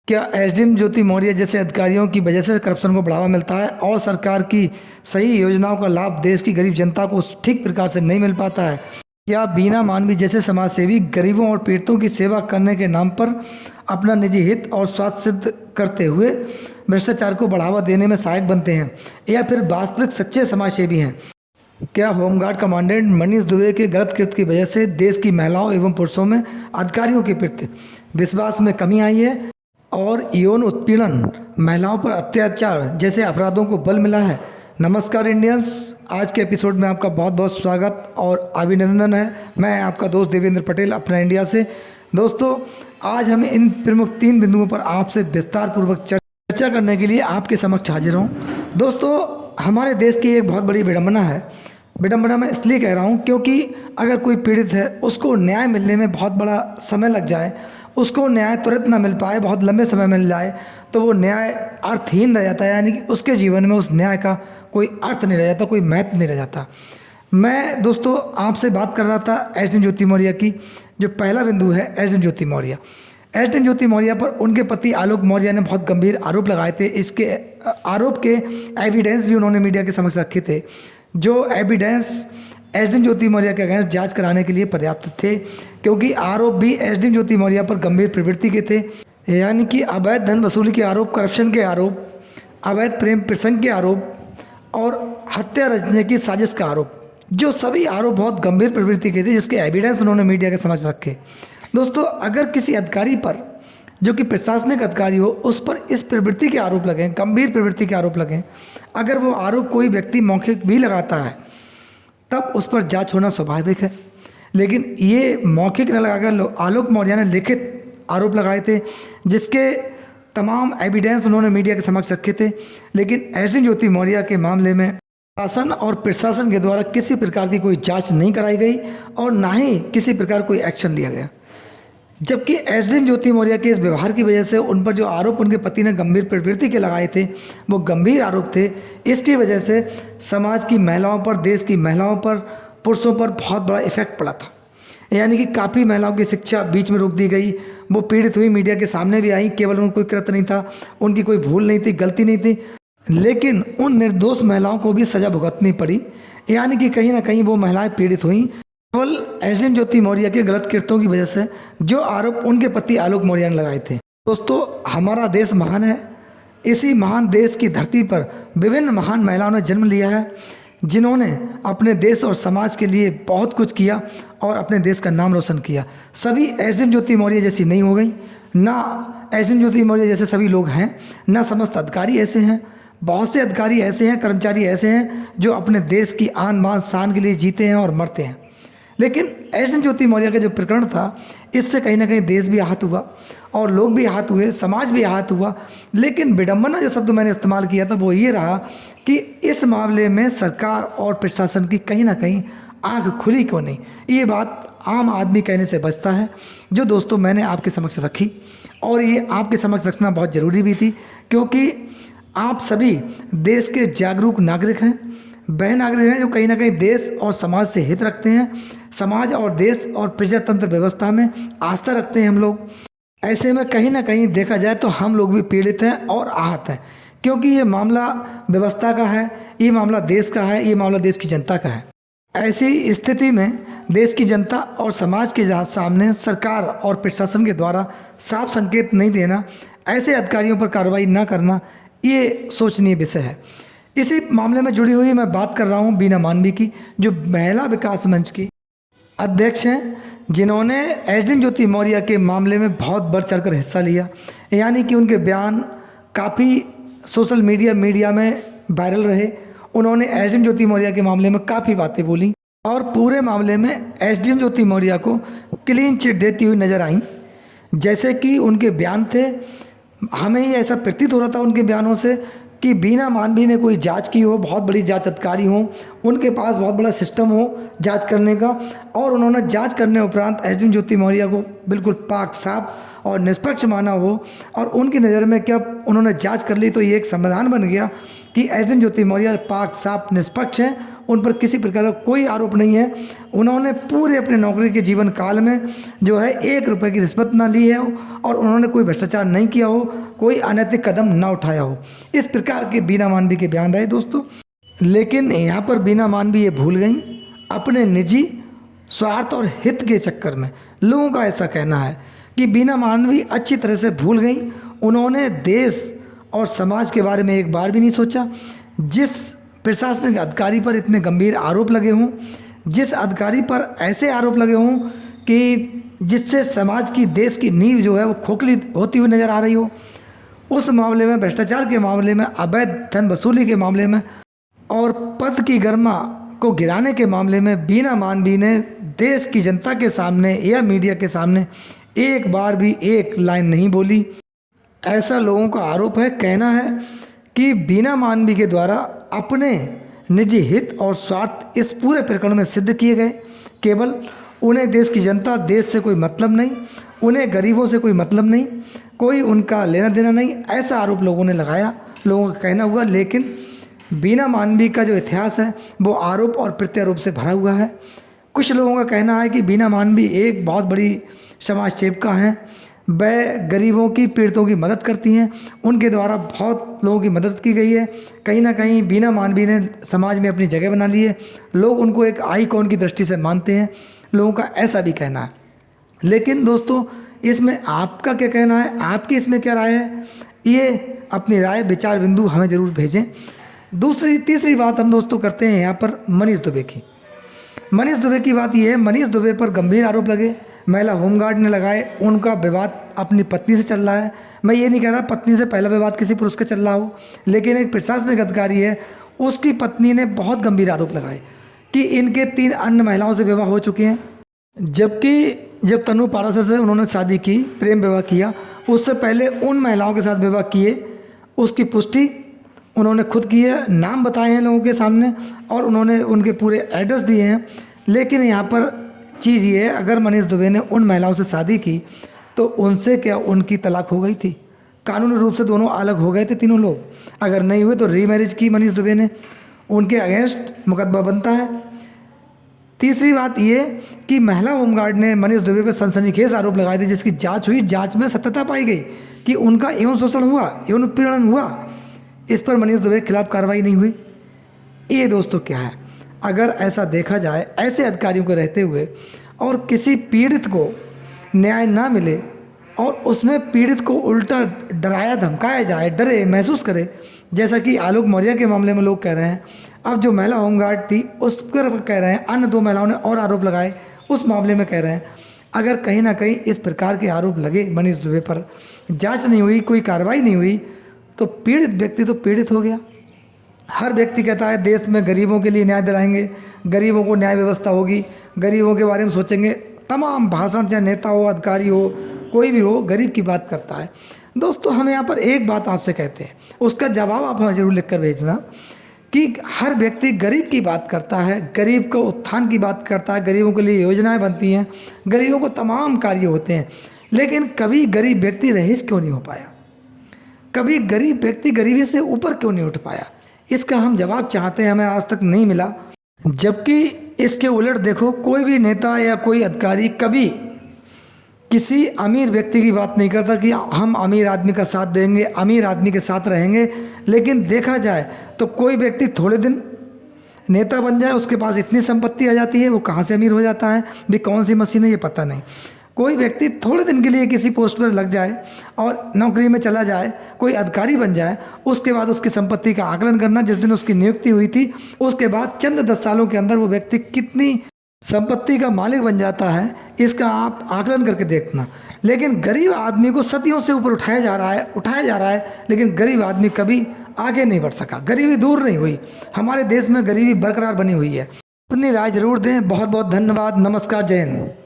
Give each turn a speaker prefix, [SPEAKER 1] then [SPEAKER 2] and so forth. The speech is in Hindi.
[SPEAKER 1] क्या एसडीएम ज्योति मौर्य जैसे अधिकारियों की वजह से करप्शन को बढ़ावा मिलता है और सरकार की सही योजनाओं का लाभ देश की गरीब जनता को ठीक प्रकार से नहीं मिल पाता है? क्या बीना मानवी जैसे समाजसेवी गरीबों और पीड़ितों की सेवा करने के नाम पर अपना निजी हित और स्वार्थ सिद्ध करते हुए भ्रष्टाचार को बढ़ावा देने में सहायक बनते हैं, या फिर वास्तविक सच्चे समाजसेवी हैं? क्या होमगार्ड कमांडेंट मनीष दुबे के गलत कृत्य की वजह से देश की महिलाओं एवं पुरुषों में अधिकारियों के प्रति विश्वास में कमी आई है और यौन उत्पीड़न, महिलाओं पर अत्याचार जैसे अपराधों को बल मिला है? नमस्कार इंडियंस, आज के एपिसोड में आपका बहुत बहुत स्वागत और अभिनंदन है। मैं आपका दोस्त देवेंद्र पटेल अपना इंडिया से। दोस्तों, आज हम इन प्रमुख 3 बिंदुओं पर आपसे विस्तार पूर्वक चर्चा करने के लिए आपके समक्ष हाजिर हूँ। दोस्तों, हमारे देश की एक बहुत बड़ी विडंबना है। विडंबना मैं इसलिए कह रहा हूँ क्योंकि अगर कोई पीड़ित है, उसको न्याय मिलने में बहुत बड़ा समय लग जाए, उसको न्याय तुरंत ना मिल पाए, बहुत लंबे समय मिल जाए, तो वो न्याय अर्थहीन रह जाता है। यानी कि उसके जीवन में उस न्याय का कोई अर्थ नहीं रह जाता, कोई महत्व नहीं रह जाता। मैं दोस्तों आपसे बात कर रहा था एसडीएम ज्योति मौर्य की। जो पहला बिंदु है एसडीएम ज्योति मौर्य। एसडीएम ज्योति मौर्य पर उनके पति आलोक मौर्य ने बहुत गंभीर आरोप लगाए थे। इसके आरोप के एविडेंस भी उन्होंने मीडिया के समक्ष रखे थे, जो एविडेंस एसडीएम ज्योति मौर्य के अगेंस्ट जांच कराने के लिए पर्याप्त थे, क्योंकि आरोप भी एसडीएम ज्योति मौर्य पर गंभीर प्रवृत्ति के थे। यानी कि अवैध धन वसूली के आरोप, करप्शन के आरोप, अवैध प्रेम प्रसंग के आरोप और हत्या रचने की साजिश का आरोप, जो सभी आरोप बहुत गंभीर प्रवृत्ति के थे, जिसके एविडेंस उन्होंने मीडिया के समक्ष रखे। दोस्तों, अगर किसी अधिकारी पर, जो कि प्रशासनिक अधिकारी हो, उस पर इस प्रवृत्ति के आरोप लगें, गंभीर प्रवृत्ति के आरोप लगें, अगर वो आरोप कोई व्यक्ति मौखिक भी लगाता है, तब उस पर जांच होना स्वाभाविक है। लेकिन ये मौखिक न लगाकर आलोक मौर्य ने लिखित आरोप लगाए थे, जिसके तमाम एविडेंस उन्होंने मीडिया के समक्ष रखे थे। लेकिन एसडीएम ज्योति मौर्य के मामले में शासन और प्रशासन के द्वारा किसी प्रकार की कोई जांच नहीं कराई गई और ना ही किसी प्रकार कोई एक्शन लिया गया। जबकि एसडीएम ज्योति मौर्य के इस व्यवहार की वजह से उन पर जो आरोप उनके पति ने गंभीर प्रवृत्ति के लगाए थे, वो गंभीर आरोप थे। इसकी वजह से समाज की महिलाओं पर, देश की महिलाओं पर, पुरुषों पर बहुत बड़ा इफेक्ट पड़ा था। यानी कि काफ़ी महिलाओं की शिक्षा बीच में रोक दी गई। वो पीड़ित हुई, मीडिया के सामने भी आई। केवल उनका कोई कृत्य नहीं था, उनकी कोई भूल नहीं थी, गलती नहीं थी, लेकिन उन निर्दोष महिलाओं को भी सजा भुगतनी पड़ी। यानी कि कहीं ना कहीं वो महिलाएं पीड़ित हुई केवल एसडीएम ज्योति मौर्य के गलत कृत्यों की वजह से, जो आरोप उनके पति आलोक मौर्य ने लगाए थे। दोस्तों, हमारा देश महान है। इसी महान देश की धरती पर विभिन्न महान महिलाओं ने जन्म लिया है, जिन्होंने अपने देश और समाज के लिए बहुत कुछ किया और अपने देश का नाम रोशन किया। सभी एसडीएम ज्योति मौर्य जैसी नहीं हो गई, ना एसडीएम ज्योति मौर्य जैसे सभी लोग हैं, ना समस्त अधिकारी ऐसे हैं। बहुत से अधिकारी ऐसे हैं, कर्मचारी ऐसे हैं, जो अपने देश की आन बान शान के लिए जीते हैं और मरते हैं। लेकिन एसडीएम ज्योति मौर्य का जो प्रकरण था, इससे कहीं ना कहीं देश भी आहत हुआ और लोग भी आहत हुए, समाज भी आहत हुआ। लेकिन विडंबना जो शब्द मैंने इस्तेमाल किया था, वो ये रहा कि इस मामले में सरकार और प्रशासन की कहीं ना कहीं आंख खुली क्यों नहीं। ये बात आम आदमी कहने से बचता है, जो दोस्तों मैंने आपके समक्ष रखी। और ये आपके समक्ष रखना बहुत ज़रूरी भी थी, क्योंकि आप सभी देश के जागरूक नागरिक हैं, वह नागरिक हैं जो कहीं ना कहीं देश और समाज से हित रखते हैं। समाज और देश और प्रजातंत्र व्यवस्था में आस्था रखते हैं हम लोग। ऐसे में कहीं ना कहीं देखा जाए तो हम लोग भी पीड़ित हैं और आहत हैं, क्योंकि ये मामला व्यवस्था का है, ये मामला देश का है, ये मामला देश की जनता का है। ऐसी स्थिति में देश की जनता और समाज के सामने सरकार और प्रशासन के द्वारा साफ संकेत नहीं देना, ऐसे अधिकारियों पर कार्रवाई न करना, ये सोचनीय विषय है। इसी मामले में जुड़ी हुई मैं बात कर रहा हूँ बीना मानवी की, जो महिला विकास मंच की अध्यक्ष हैं, जिन्होंने एसडीएम ज्योति मौर्य के मामले में बहुत बढ़ चढ़कर हिस्सा लिया। यानी कि उनके बयान काफ़ी सोशल मीडिया में वायरल रहे। उन्होंने एसडीएम ज्योति मौर्य के मामले में काफ़ी बातें बोली और पूरे मामले में एसडीएम ज्योति मौर्य को क्लीन चिट देती हुई नजर आई। जैसे कि उनके बयान थे, हमें ये ऐसा प्रतीत हो रहा था उनके बयानों से कि बीना मानवी ने कोई जांच की हो, बहुत बड़ी जांच अधिकारी हो, उनके पास बहुत बड़ा सिस्टम हो जांच करने का, और उन्होंने जांच करने उपरांत एसडीएम ज्योति मौर्य को बिल्कुल पाक साफ और निष्पक्ष माना हो और उनकी नज़र में क्या उन्होंने जांच कर ली तो ये एक संविधान बन गया कि एसएम ज्योति मौर्य पाक साफ निष्पक्ष हैं, उन पर किसी प्रकार का कोई आरोप नहीं है। उन्होंने पूरे अपने नौकरी के जीवन काल में जो है 1 रुपये की रिश्वत ना ली है और उन्होंने कोई भ्रष्टाचार नहीं किया हो, कोई अनैतिक कदम ना उठाया हो। इस प्रकार के बीना मानवी के बयान रहे दोस्तों। लेकिन यहाँ पर बीना मानवी ये भूल गई अपने निजी स्वार्थ और हित के चक्कर में। लोगों का ऐसा कहना है कि बीना मानवी अच्छी तरह से भूल गई, उन्होंने देश और समाज के बारे में एक बार भी नहीं सोचा। जिस प्रशासनिक अधिकारी पर इतने गंभीर आरोप लगे हों, जिस अधिकारी पर ऐसे आरोप लगे हों कि जिससे समाज की देश की नींव जो है वो खोखली होती हुई नज़र आ रही हो, उस मामले में, भ्रष्टाचार के मामले में, अवैध धन वसूली के मामले में और पद की गरिमा को गिराने के मामले में बीना मानवी ने देश की जनता के सामने या मीडिया के सामने एक बार भी एक लाइन नहीं बोली। ऐसा लोगों का आरोप है, कहना है कि बीना मानवी के द्वारा अपने निजी हित और स्वार्थ इस पूरे प्रकरण में सिद्ध किए गए। केवल उन्हें देश की जनता, देश से कोई मतलब नहीं, उन्हें गरीबों से कोई मतलब नहीं, कोई उनका लेना देना नहीं, ऐसा आरोप लोगों ने लगाया, लोगों का कहना हुआ। लेकिन बीना मानवी का जो इतिहास है वो आरोप और प्रत्यारोप से भरा हुआ है। कुछ लोगों का कहना है कि बीना मानवी एक बहुत बड़ी समाज सेविका हैं, वह गरीबों की, पीड़ितों की मदद करती हैं, उनके द्वारा बहुत लोगों की मदद की गई है। कहीं ना कहीं बीना मानवी ने समाज में अपनी जगह बना ली है, लोग उनको एक आइकॉन की दृष्टि से मानते हैं, लोगों का ऐसा भी कहना है। लेकिन दोस्तों इसमें आपका क्या कहना है, आपकी इसमें क्या राय है, ये अपनी राय, विचार बिंदु हमें ज़रूर भेजें। तीसरी बात हम दोस्तों करते हैं यहाँ पर मनीष दुबे की। मनीष दुबे की बात यह है, मनीष दुबे पर गंभीर आरोप लगे, महिला होमगार्ड ने लगाए, उनका विवाद अपनी पत्नी से चल रहा है। मैं ये नहीं कह रहा पत्नी से पहला विवाद किसी पुरुष का चल रहा हो, लेकिन एक प्रशासनिक अधिकारी है, उसकी पत्नी ने बहुत गंभीर आरोप लगाए कि इनके 3 अन्य महिलाओं से विवाह हो चुके हैं। जबकि जब तनु पाराशर से उन्होंने शादी की, प्रेम विवाह किया, उससे पहले उन महिलाओं के साथ विवाह किए, उसकी पुष्टि उन्होंने खुद की है, नाम बताए हैं लोगों के सामने और उन्होंने उनके पूरे एड्रेस दिए हैं। लेकिन यहाँ पर चीज़ ये है, अगर मनीष दुबे ने उन महिलाओं से शादी की तो उनसे क्या उनकी तलाक हो गई थी? कानूनी रूप से दोनों अलग हो गए थे तीनों लोग। अगर नहीं हुए तो रीमैरिज की मनीष दुबे ने, उनके अगेंस्ट मुकदमा बनता है। तीसरी बात ये कि महिला होमगार्ड ने मनीष दुबे पर सनसनीखेज आरोप लगाए थे, जिसकी जांच हुई, जांच में सत्यता पाई गई कि उनका यौन शोषण हुआ, यौन उत्पीड़न हुआ। इस पर मनीष दुबे के खिलाफ कार्रवाई नहीं हुई। ये दोस्तों क्या है, अगर ऐसा देखा जाए, ऐसे अधिकारियों के रहते हुए और किसी पीड़ित को न्याय ना मिले और उसमें पीड़ित को उल्टा डराया धमकाया जाए, डरे महसूस करे, जैसा कि आलोक मौर्य के मामले में लोग कह रहे हैं। अब जो महिला होमगार्ड थी उस पर कह रहे हैं, अन्य 2 महिलाओं ने और आरोप लगाए, उस मामले में कह रहे हैं। अगर कहीं ना कहीं इस प्रकार के आरोप लगे मनीष दुबे पर, जांच नहीं हुई, कोई कार्रवाई नहीं हुई, तो पीड़ित व्यक्ति तो पीड़ित हो गया। हर व्यक्ति कहता है देश में गरीबों के लिए न्याय दिलाएंगे, गरीबों को न्याय व्यवस्था होगी, गरीबों के बारे में सोचेंगे। तमाम भाषण, चाहे नेता हो, अधिकारी हो, कोई भी हो, गरीब की बात करता है। दोस्तों हम यहाँ पर एक बात आपसे कहते हैं, उसका जवाब आप हमें ज़रूर लिख कर भेजना कि हर व्यक्ति गरीब की बात करता है, गरीब को उत्थान की बात करता है, गरीबों के लिए योजनाएं बनती हैं, गरीबों को तमाम कार्य होते हैं, लेकिन कभी गरीब व्यक्ति रईस क्यों नहीं हो पाया? कभी गरीब व्यक्ति गरीबी से ऊपर क्यों नहीं उठ पाया? इसका हम जवाब चाहते हैं, हमें आज तक नहीं मिला। जबकि इसके उलट देखो, कोई भी नेता या कोई अधिकारी कभी किसी अमीर व्यक्ति की बात नहीं करता कि हम अमीर आदमी का साथ देंगे, अमीर आदमी के साथ रहेंगे। लेकिन देखा जाए तो कोई व्यक्ति थोड़े दिन नेता बन जाए, उसके पास इतनी संपत्ति आ जाती है, वो कहाँ से अमीर हो जाता है, भी कौन सी मशीन है ये पता नहीं। कोई व्यक्ति थोड़े दिन के लिए किसी पोस्ट पर लग जाए और नौकरी में चला जाए, कोई अधिकारी बन जाए, उसके बाद उसकी संपत्ति का आकलन करना, जिस दिन उसकी नियुक्ति हुई थी उसके बाद चंद 10 सालों के अंदर वो व्यक्ति कितनी संपत्ति का मालिक बन जाता है, इसका आप आकलन करके देखना। लेकिन गरीब आदमी को सदियों से ऊपर उठाया जा रहा है, लेकिन गरीब आदमी कभी आगे नहीं बढ़ सका, गरीबी दूर नहीं हुई, हमारे देश में गरीबी बरकरार बनी हुई है। अपनी राय जरूर दें। बहुत बहुत धन्यवाद। नमस्कार, जय हिंद।